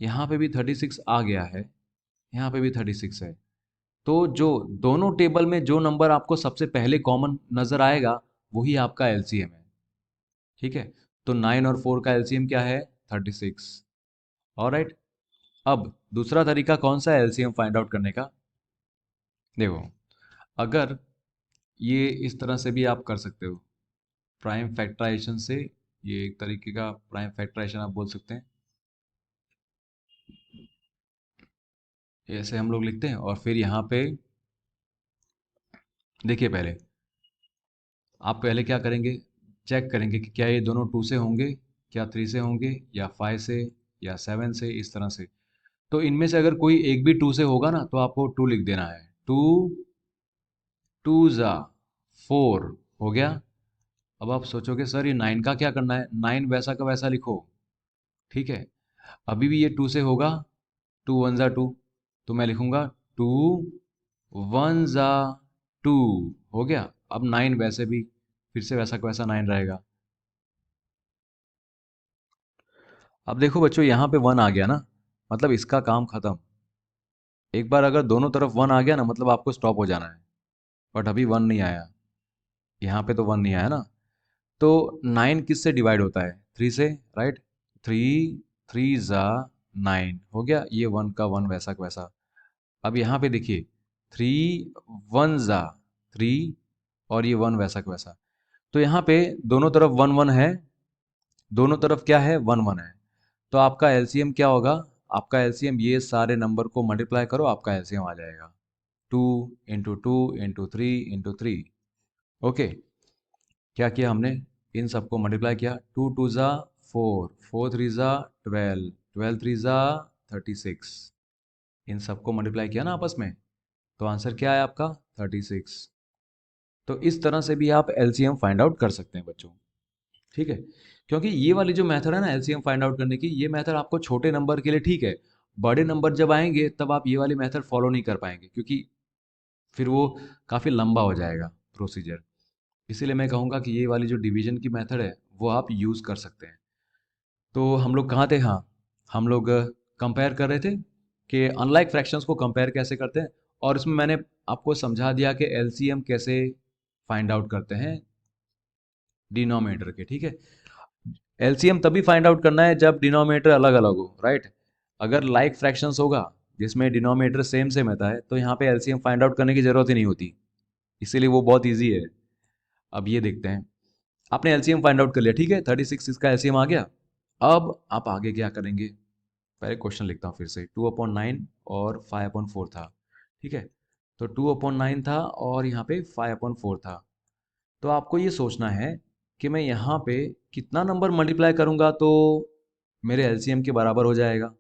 यहाँ पे भी 36 आ गया है, यहाँ पे भी 36 है। तो जो दोनों टेबल में जो नंबर आपको सबसे पहले कॉमन नजर आएगा वही आपका एलसीएम है। ठीक है, तो 9 और 4 का एलसीएम क्या है? 36। ऑलराइट, अब दूसरा तरीका कौन सा है एलसीएम फाइंड आउट करने का? देखो, अगर ये इस तरह से भी आप कर सकते हो, प्राइम फैक्टराइजेशन से। ये एक तरीके का प्राइम फैक्टराइजेशन आप बोल सकते हैं। ऐसे हम लोग लिखते हैं और फिर यहाँ पे देखिए, पहले आप पहले क्या करेंगे? चेक करेंगे कि क्या ये दोनों 2 से होंगे, क्या 3 से होंगे, या 5 से, या 7 से, इस तरह से। तो इनमें से अगर कोई एक भी 2 से होगा ना, तो आपको 2 लिख देना है। 2 2 ज़ा 4 हो गया। अब आप सोचोगे सर ये 9 का क्या करना है? 9 वैसा का वैसा लिखो। ठीक है, अभी भी ये 2 से होगा, 2 1 ज़ा 2, तो मैं लिखूंगा 2 1 ज़ा 2। हो गया। अब 9 वैसे भी फिर से वैसा का वैसा 9 रहेगा। अब देखो बच्चों, यहाँ पे 1 आ गया ना, मतलब इसका काम खत्म। एक बार अगर दोनों तरफ 1 आ गया ना, मतलब आपको स्टॉप हो जाना है। बट अभी 1 नहीं आया, यहाँ पे तो 1 नहीं आया ना। तो 9 किससे डिवाइड होता है? 3 से, राइट। 3 3 ज़ा 9 हो गया। ये 1 का 1 वैसा का वैसा। अब यहाँ पे देखिए, 3 1 ज़ा 3, और ये 1 वैसा का वैसा। तो यहाँ पे दोनों तरफ 1 1 है, दोनों तरफ क्या है? 1 1 है। तो आपका एलसीएम क्या होगा? आपका एलसीएम, ये सारे नंबर को मल्टीप्लाई करो, आपका एलसीएम आ जाएगा 2 × 2 × 3 × 3। ओके, क्या किया हमने? इन सबको मल्टीप्लाई किया। 2 2 ज़ा 4, 4 3 ज़ा 12, 12 3 ज़ा 36। इन सबको मल्टीप्लाई किया ना आपस में, तो आंसर क्या है आपका? 36। तो इस तरह से भी आप एलसीएम फाइंड आउट कर सकते हैं बच्चों। ठीक है, क्योंकि ये वाली जो मेथड है ना एलसीएम फाइंड आउट करने की, ये मेथड आपको छोटे नंबर के लिए ठीक है। बड़े नंबर जब आएंगे तब आप ये वाली मेथड फॉलो नहीं कर पाएंगे, क्योंकि फिर वो काफ़ी लंबा हो जाएगा। प्रोसीजर। इसीलिए मैं कहूँगा कि ये वाली जो डिवीजन की मेथड है वो आप यूज़ कर सकते हैं। तो हम लोग कहाँ थे? हाँ, हम लोग कंपेयर कर रहे थे कि अनलाइक फ्रैक्शंस को कंपेयर कैसे करते हैं, और इसमें मैंने आपको समझा दिया कि एलसीएम कैसे फाइंड आउट करते हैं डिनोमिनेटर के। ठीक है, एलसीएम तभी फाइंड आउट करना है जब डिनोमिनेटर अलग अलग हो, राइट। अगर लाइक फ्रैक्शंस होगा जिसमें डिनोमिनेटर सेम सेम रहता है तो यहाँ पे एलसीएम फाइंड आउट करने की जरूरत ही नहीं होती, इसीलिए वो बहुत ईजी है। अब ये देखते हैं, आपने एलसीएम फाइंड आउट कर लिया, ठीक है, 36 इसका एलसीएम आ गया। अब आप आगे क्या करेंगे? पहले क्वेश्चन लिखता हूँ फिर से। 2/9 और 5/4 था, ठीक है। तो 2/9 था और यहाँ पे 5/4 था। तो आपको ये सोचना है कि मैं यहाँ पे कितना नंबर मल्टीप्लाई करूँगा तो मेरे एलसीएम के बराबर हो जाएगा।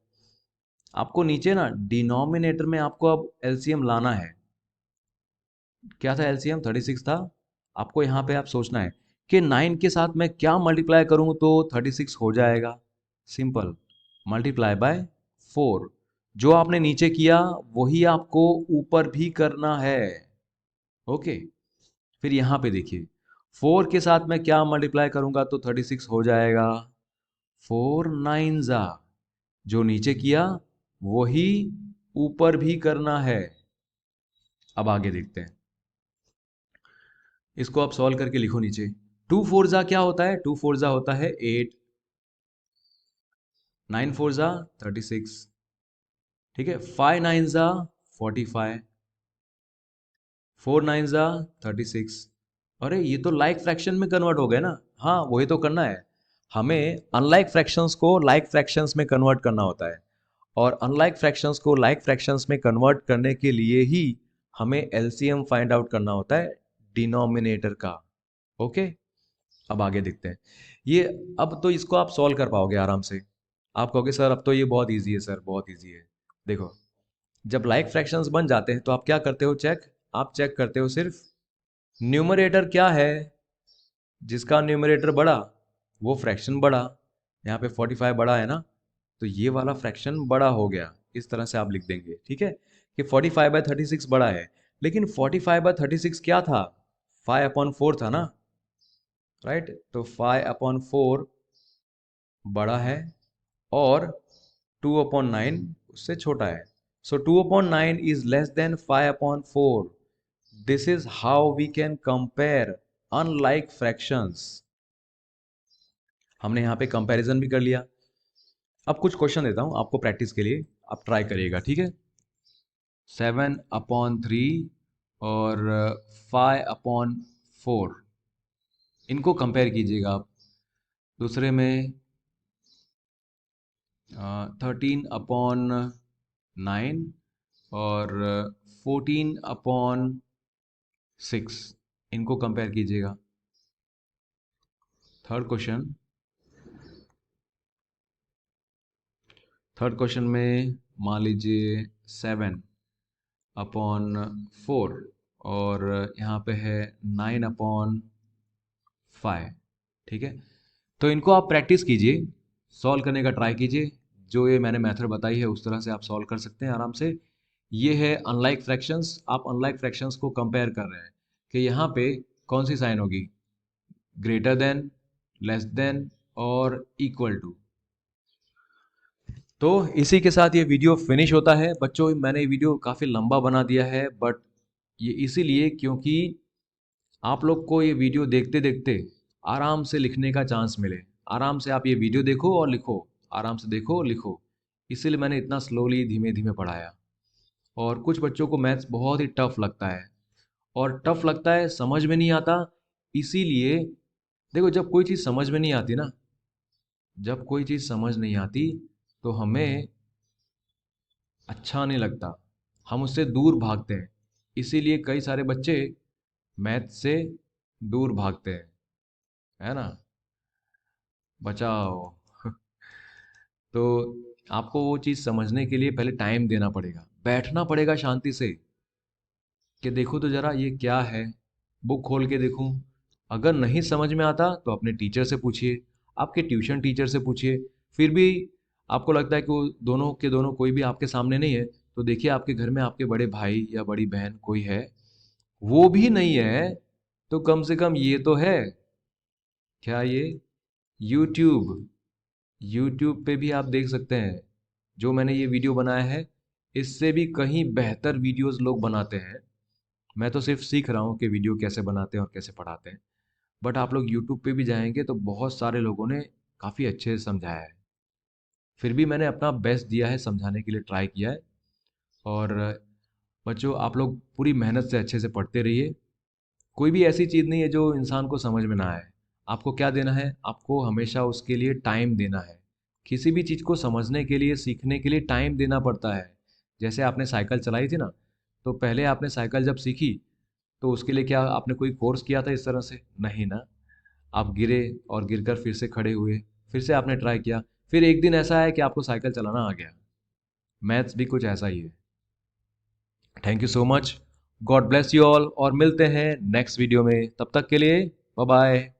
आपको नीचे ना डिनोमिनेटर में आपको अब एलसीएम लाना है। क्या था एलसीएम? 36 था। आपको यहाँ पे आप सोचना है कि 9 के साथ मैं क्या मल्टीप्लाई करूँ तो 36 हो जाएगा। Simple, multiply by 4। जो आपने नीचे किया वही आपको ऊपर भी करना है। ओके, फिर यहाँ पे देखिए, 4 के साथ मैं क्या मल्टीप्लाई करूंगा तो 36 हो जाएगा। 4 9 जा, जो नीचे किया वही ऊपर भी करना है। अब आगे देखते हैं, इसको आप सॉल्व करके लिखो नीचे। 2 4 जा क्या होता है? 2 4 जा होता है 8, 9 4 जा 36, ठीक है। 5 9 जा 45, 4 9 जा 36। अरे ये तो लाइक फ्रैक्शन में कन्वर्ट हो गए ना। हाँ, वही तो करना है हमें। अनलाइक फ्रैक्शंस को लाइक फ्रैक्शंस में कन्वर्ट करना होता है, और अनलाइक फ्रैक्शंस को लाइक फ्रैक्शंस में कन्वर्ट करने के लिए ही हमें एलसीएम फाइंड आउट करना होता है डिनोमिनेटर का। ओके, अब आगे देखते हैं ये। अब तो इसको आप सॉल्व कर पाओगे आराम से। आप कहोगे सर अब तो ये बहुत ईजी है, सर बहुत ईजी है। देखो, जब लाइक फ्रैक्शंस बन जाते हैं तो आप क्या करते हो? चेक, आप चेक करते हो सिर्फ न्यूमरेटर क्या है। जिसका न्यूमरेटर बड़ा वो फ्रैक्शन बड़ा। यहाँ पे 45 बड़ा है ना, तो ये वाला फ्रैक्शन बड़ा हो गया। इस तरह से आप लिख देंगे, ठीक है, कि 45/36 बड़ा है। लेकिन 45/36 क्या था? 5/4 था ना, राइट। तो 5/4 बड़ा है और 2/9 उससे छोटा है। So 2/9 is less than 5/4। This is how we can compare unlike fractions. हमने यहाँ पे कंपैरिजन भी कर लिया। अब कुछ क्वेश्चन देता हूँ आपको प्रैक्टिस के लिए, आप ट्राई करिएगा, ठीक है। 7/3 और 5/4, इनको कंपेयर कीजिएगा आप। दूसरे में 13/9 और 14/6, इनको कंपेयर कीजिएगा। थर्ड क्वेश्चन में मान लीजिए 7/4 और यहाँ पे है 9/5, ठीक है। तो इनको आप प्रैक्टिस कीजिए, सॉल्व करने का ट्राई कीजिए। जो ये मैंने मेथड बताई है उस तरह से आप सॉल्व कर सकते हैं आराम से। ये है अनलाइक फ्रैक्शंस। आप अनलाइक फ्रैक्शंस को कंपेयर कर रहे हैं कि यहाँ पे कौन सी साइन होगी, ग्रेटर देन, लेस देन और इक्वल टू। तो इसी के साथ ये वीडियो फिनिश होता है बच्चों। मैंने वीडियो काफ़ी लंबा बना दिया है, बट ये इसीलिए क्योंकि आप लोग को ये वीडियो देखते देखते आराम से लिखने का चांस मिले। आराम से आप ये वीडियो देखो और लिखो, आराम से देखो लिखो। इसीलिए मैंने इतना स्लोली धीमे धीमे पढ़ाया। और कुछ बच्चों को मैथ्स बहुत ही टफ लगता है, और टफ लगता है, समझ में नहीं आता। इसीलिए देखो, जब कोई चीज़ समझ में नहीं आती ना, जब कोई चीज़ समझ नहीं आती तो हमें अच्छा नहीं लगता, हम उससे दूर भागते हैं। इसीलिए कई सारे बच्चे मैथ से दूर भागते हैं, है ना। बचाओ। तो आपको वो चीज़ समझने के लिए पहले टाइम देना पड़ेगा, बैठना पड़ेगा शांति से कि देखो तो ज़रा ये क्या है, बुक खोल के देखूं। अगर नहीं समझ में आता तो अपने टीचर से पूछिए, आपके ट्यूशन टीचर से पूछिए। फिर भी आपको लगता है कि वो दोनों के दोनों कोई भी आपके सामने नहीं है, तो देखिए आपके घर में आपके बड़े भाई या बड़ी बहन कोई है। वो भी नहीं है तो कम से कम ये तो है, क्या ये, यूट्यूब। यूट्यूब पे भी आप देख सकते हैं, जो मैंने ये वीडियो बनाया है इससे भी कहीं बेहतर वीडियोस लोग बनाते हैं। मैं तो सिर्फ सीख रहा हूँ कि वीडियो कैसे बनाते हैं और कैसे पढ़ाते हैं। बट आप लोग यूट्यूब पे भी जाएंगे तो बहुत सारे लोगों ने काफ़ी अच्छे से समझाया है। फिर भी मैंने अपना बेस्ट दिया है, समझाने के लिए ट्राई किया है। और बच्चों, आप लोग पूरी मेहनत से अच्छे से पढ़ते रहिए। कोई भी ऐसी चीज़ नहीं है जो इंसान को समझ में ना आए। आपको क्या देना है, आपको हमेशा उसके लिए टाइम देना है। किसी भी चीज़ को समझने के लिए, सीखने के लिए टाइम देना पड़ता है। जैसे आपने साइकिल चलाई थी ना, तो पहले आपने साइकिल जब सीखी तो उसके लिए क्या आपने कोई कोर्स किया था इस तरह से? नहीं ना। आप गिरे और गिरकर फिर से खड़े हुए, फिर से आपने ट्राई किया, फिर एक दिन ऐसा है कि आपको साइकिल चलाना आ गया। मैथ्स भी कुछ ऐसा ही है। Thank you so much. God bless you all, और मिलते हैं नेक्स्ट वीडियो में। तब तक के लिए बाय बाय।